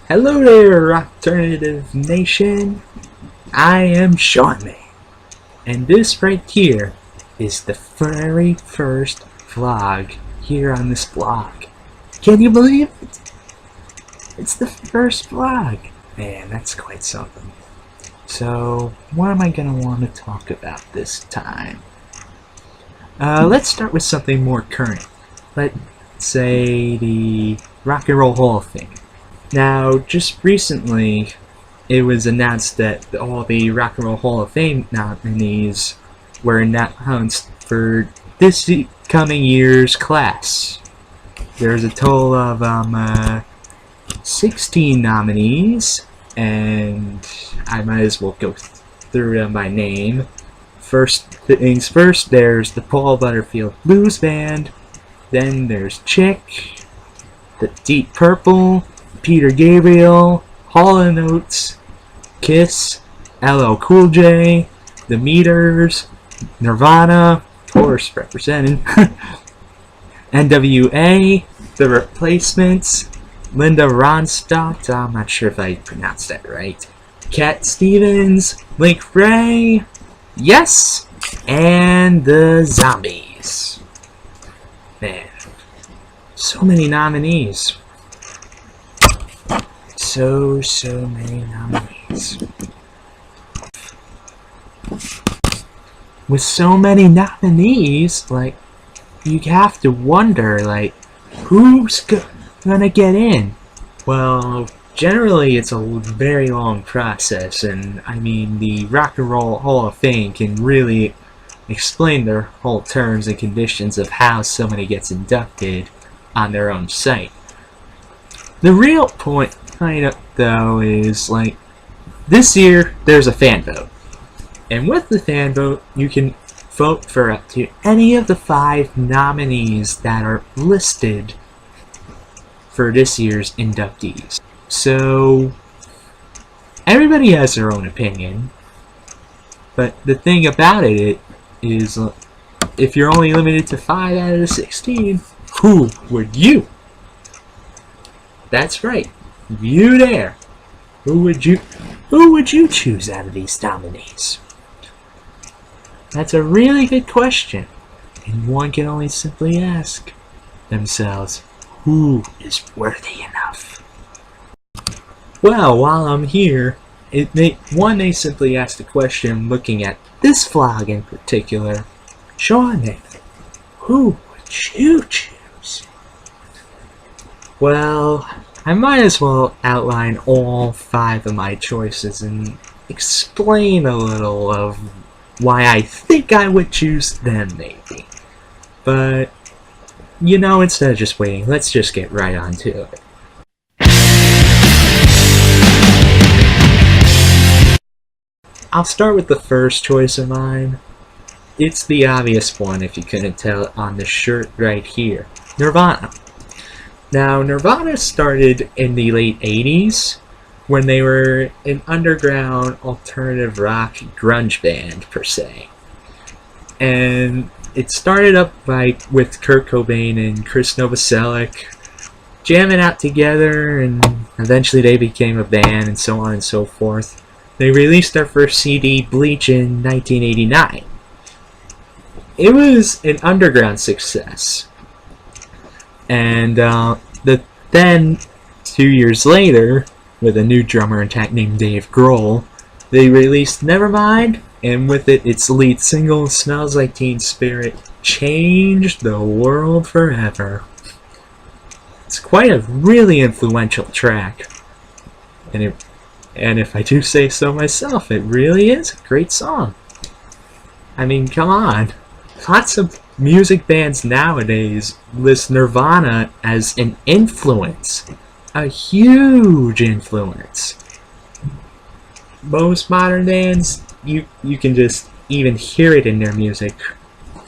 Hello there, Rockternative Nation. I am Seanman, and this right here is the very first vlog here on this blog. Can you believe it? It's the first vlog. Man, that's quite something. So, what am I going to want to talk about this time? Let's start with something more current. Let's say the Rock and Roll Hall of Fame. Now, just recently, it was announced that all the Rock and Roll Hall of Fame nominees were announced for this coming year's class. There's a total of 16 nominees, and I might as well go through them by name. First things first, there's the Paul Butterfield Blues Band, then there's Chick, the Deep Purple, Peter Gabriel, Hall & Oates, Kiss, LL Cool J, The Meters, Nirvana, of course represented, NWA, The Replacements, Linda Ronstadt, I'm not sure if I pronounced that right, Cat Stevens, Link Ray, Yes, and the Zombies. Man, so many nominees. So many nominees. With so many nominees, like, you have to wonder, like, who's gonna get in? Well, generally it's a very long process, and I mean, the Rock and Roll Hall of Fame can really explain their whole terms and conditions of how somebody gets inducted on their own site. The real point, kind of, though, is like, this year there's a fan vote, and with the fan vote you can vote for up to any of the 5 nominees that are listed for this year's inductees. So everybody has their own opinion, but the thing about it is, if you're only limited to 5 out of the 16, who would you? That's right, you there. Who would you choose out of these nominees? That's a really good question, and one can only simply ask themselves, who is worthy enough? Well, while I'm here, they simply ask the question looking at this vlog in particular. Sean, who would you choose? Well, I might as well outline all 5 of my choices and explain a little of why I think I would choose them, maybe. But, you know, instead of just waiting, let's just get right on to it. I'll start with the first choice of mine. It's the obvious one, if you couldn't tell on the shirt right here. Nirvana. Now, Nirvana started in the late 80s when they were an underground alternative rock grunge band, per se. And it started up with Kurt Cobain and Chris Novoselic jamming out together, and eventually they became a band, and so on and so forth. They released their first CD, Bleach, in 1989. It was an underground success. And then, 2 years later, with a new drummer named Dave Grohl, they released Nevermind, and with it, its lead single, Smells Like Teen Spirit, changed the world forever. It's quite a really influential track, and if I do say so myself, it really is a great song. I mean, come on. Lots of music bands nowadays list Nirvana as an influence. A huge influence. Most modern bands, you can just even hear it in their music.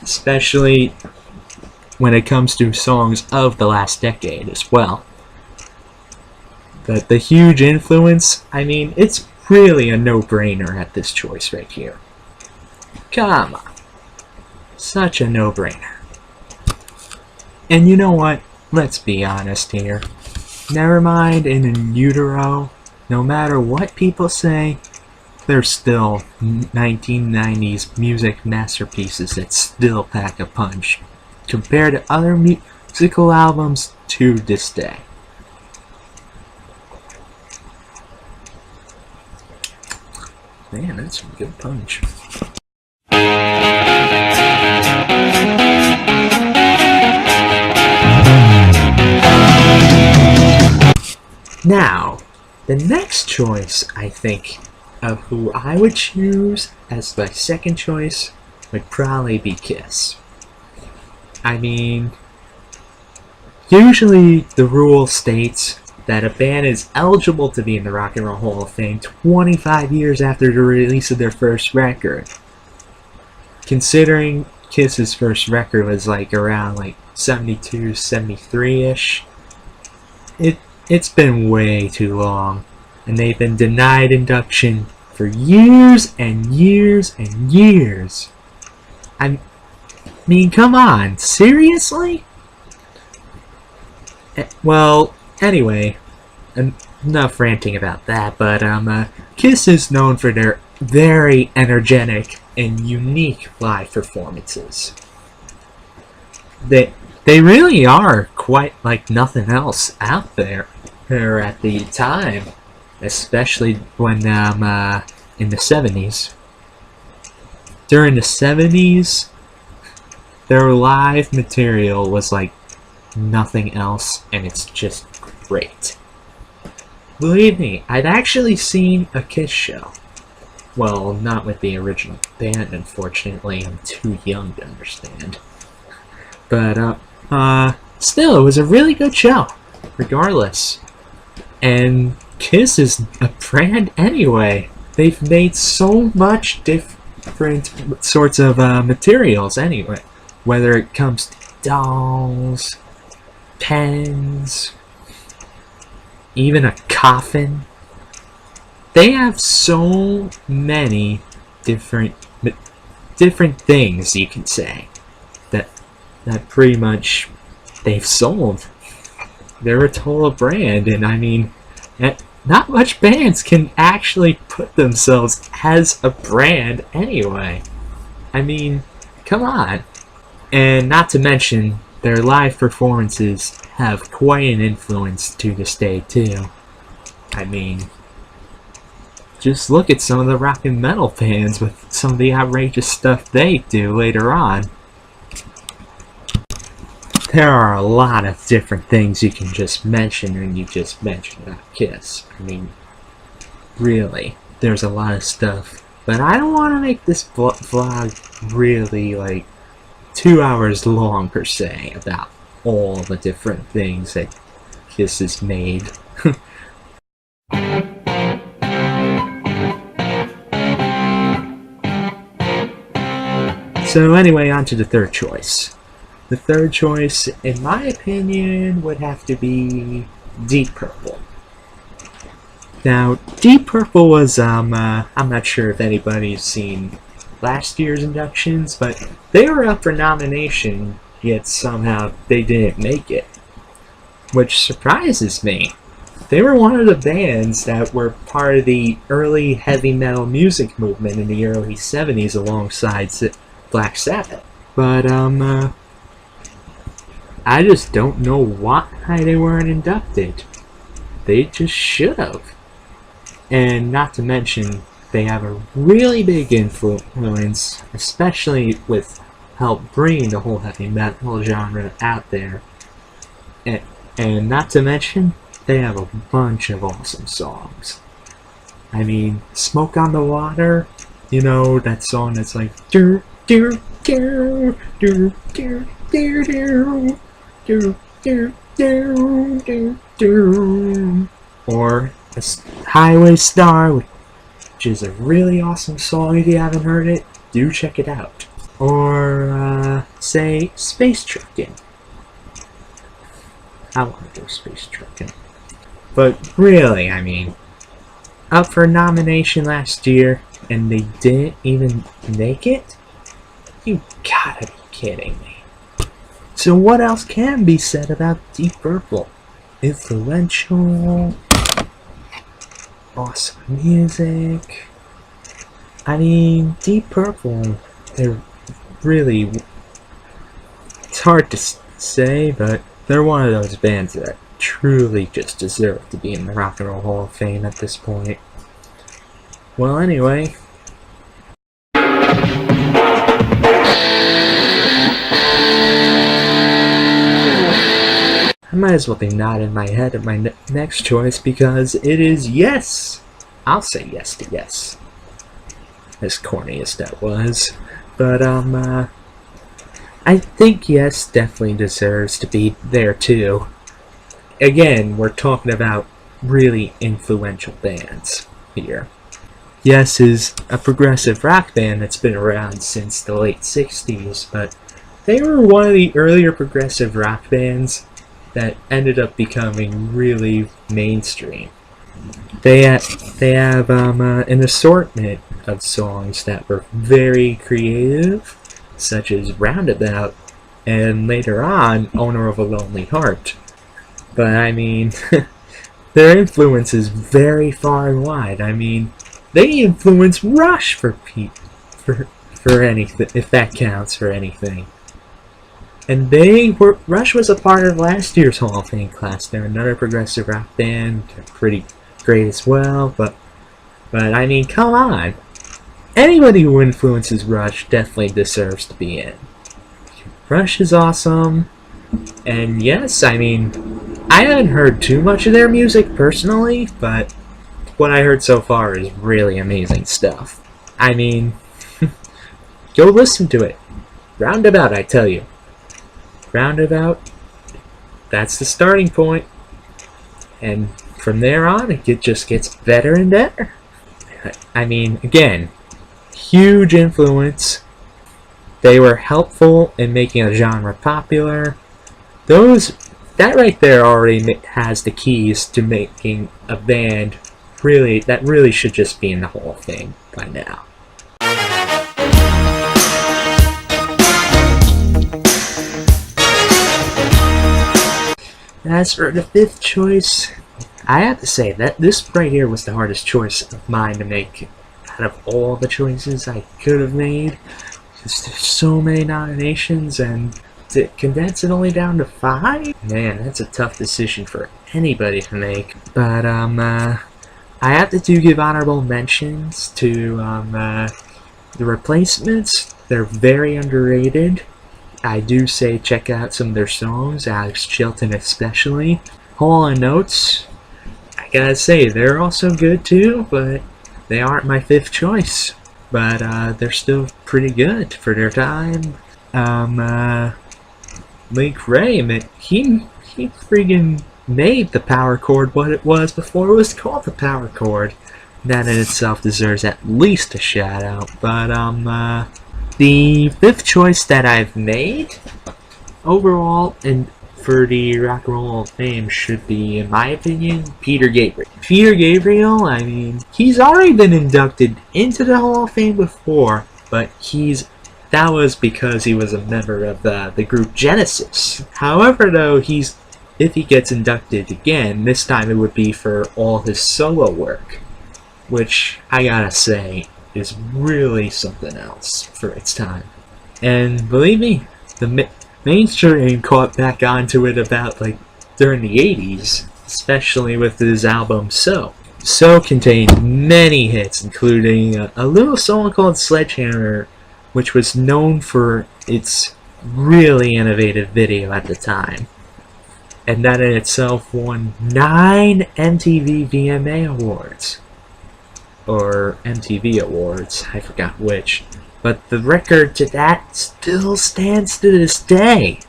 Especially when it comes to songs of the last decade as well. But the huge influence, I mean, it's really a no-brainer at this choice right here. Come on. Such a no-brainer. And you know what? Let's be honest here. never mind in utero, no matter what people say, they're still 1990s music masterpieces that still pack a punch compared to other musical albums to this day. Man, that's some good punch. Now, the next choice, I think, of who I would choose as my second choice would probably be Kiss. I mean, usually the rule states that a band is eligible to be in the Rock and Roll Hall of Fame 25 years after the release of their first record. Considering Kiss's first record was like around like 72, 73-ish, it's been way too long, and they've been denied induction for years and years and years. I mean, come on, seriously? Well, anyway, enough ranting about that, but Kiss is known for their very energetic and unique live performances. They really are quite like nothing else out there at the time, especially when in the 70s. During the 70s, their live material was like nothing else, and it's just great. Believe me, I've actually seen a Kiss show. Well, not with the original band, unfortunately. I'm too young to understand. But, still, it was a really good show, regardless. And Kiss is a brand anyway. They've made so much different sorts of materials anyway. Whether it comes to dolls, pens, even a coffin. They have so many different things, you can say, that pretty much they've sold. They're a total brand, and I mean, not much bands can actually put themselves as a brand anyway. I mean, come on. And not to mention, their live performances have quite an influence to this day too. I mean, just look at some of the rock and metal bands with some of the outrageous stuff they do later on. There are a lot of different things you can just mention when you just mention about Kiss. I mean, really, there's a lot of stuff. But I don't want to make this vlog really like 2 hours long per se about all the different things that Kiss has made. So anyway, on to the third choice. The third choice, in my opinion, would have to be Deep Purple. Now, Deep Purple was, I'm not sure if anybody's seen last year's inductions, but they were up for nomination, yet somehow they didn't make it. Which surprises me. They were one of the bands that were part of the early heavy metal music movement in the early 70s alongside Black Sabbath. But, I just don't know why they weren't inducted. They just should have. And not to mention, they have a really big influence, especially with help bringing the whole heavy metal genre out there. And not to mention, they have a bunch of awesome songs. I mean, Smoke on the Water, you know, that song that's like do do do do do do do do do do do, or Highway Star, which is a really awesome song. If you haven't heard it, do check it out. Or say Space Truckin'. I want to go Space Truckin'. But really, I mean, up for nomination last year and they didn't even make it? You gotta be kidding me. So what else can be said about Deep Purple? influential, awesome music. I mean, Deep Purple, they're really, it's hard to say, but they're one of those bands that truly just deserve to be in the Rock and Roll Hall of Fame at this point. Well, anyway, I might as well be nodding my head at my next choice because it is Yes! I'll say yes to Yes. As corny as that was. But, I think Yes definitely deserves to be there too. Again, we're talking about really influential bands here. Yes is a progressive rock band that's been around since the late 60s, but they were one of the earlier progressive rock bands that ended up becoming really mainstream. They have an assortment of songs that were very creative, such as Roundabout, and later on, Owner of a Lonely Heart. But I mean, their influence is very far and wide. I mean, they influenced Rush for anything, if that counts for anything. And Rush was a part of last year's Hall of Fame class. They're another progressive rock band. They're pretty great as well, but I mean, come on. Anybody who influences Rush definitely deserves to be in. Rush is awesome. And yes, I mean, I haven't heard too much of their music personally, but what I heard so far is really amazing stuff. I mean, go listen to it. Roundabout, I tell you. Roundabout, that's the starting point. And from there on, it just gets better and better. I mean, again, huge influence. They were helpful in making a genre popular. That right there already has the keys to making a band that really should just be in the Hall of Fame by now. As for the fifth choice, I have to say that this right here was the hardest choice of mine to make out of all the choices I could have made. There's so many nominations, and to condense it only down to 5? Man, that's a tough decision for anybody to make. But, I have to give honorable mentions to, the Replacements. They're very underrated. I do say check out some of their songs, Alex Chilton especially. Hall & Notes, I gotta say, they're also good too, but they aren't my 5th choice. But, they're still pretty good for their time. Link Ray, he friggin' made the power chord what it was before it was called the power chord. That in itself deserves at least a shout out. But the 5th choice that I've made overall and for the Rock and Roll Hall of Fame should be, in my opinion, Peter Gabriel. Peter Gabriel, I mean, he's already been inducted into the Hall of Fame before, but that was because he was a member of the group Genesis. However, though, if he gets inducted again, this time it would be for all his solo work, which I gotta say is really something else for its time. And believe me, the mainstream caught back onto it about during the 80s, especially with his album So. So contained many hits, including a little song called Sledgehammer, which was known for its really innovative video at the time. And that in itself won 9 MTV VMA awards. Or MTV awards, I forgot which. But the record to that still stands to this day.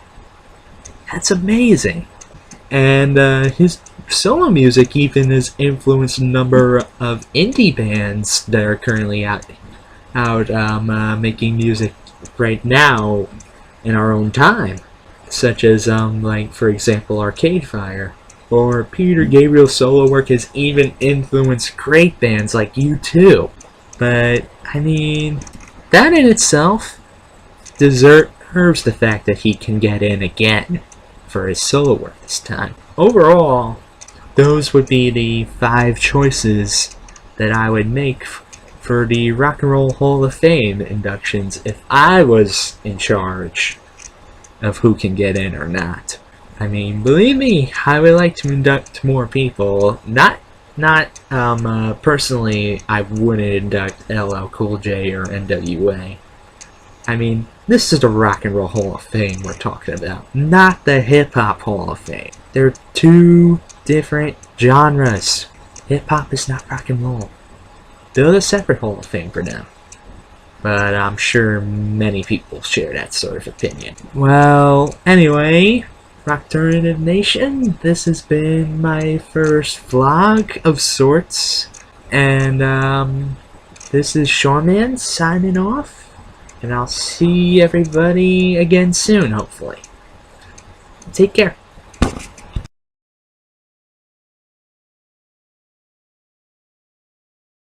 That's amazing. And his solo music even has influenced a number of indie bands that are currently out making music right now in our own time. Such as, for example, Arcade Fire. Or Peter Gabriel's solo work has even influenced great bands like U2. But, I mean, that in itself deserves the fact that he can get in again for his solo work this time. Overall, those would be the 5 choices that I would make for the Rock and Roll Hall of Fame inductions if I was in charge of who can get in or not. I mean, believe me, I would like to induct more people. Personally, I wouldn't induct LL Cool J or NWA. I mean, this is the Rock and Roll Hall of Fame we're talking about, not the Hip Hop Hall of Fame. They're 2 different genres. Hip Hop is not rock and roll. They're a separate Hall of Fame for now. But I'm sure many people share that sort of opinion. Well, anyway, Rockternative Nation, this has been my first vlog of sorts. And this is Seanman signing off. And I'll see everybody again soon, hopefully. Take care.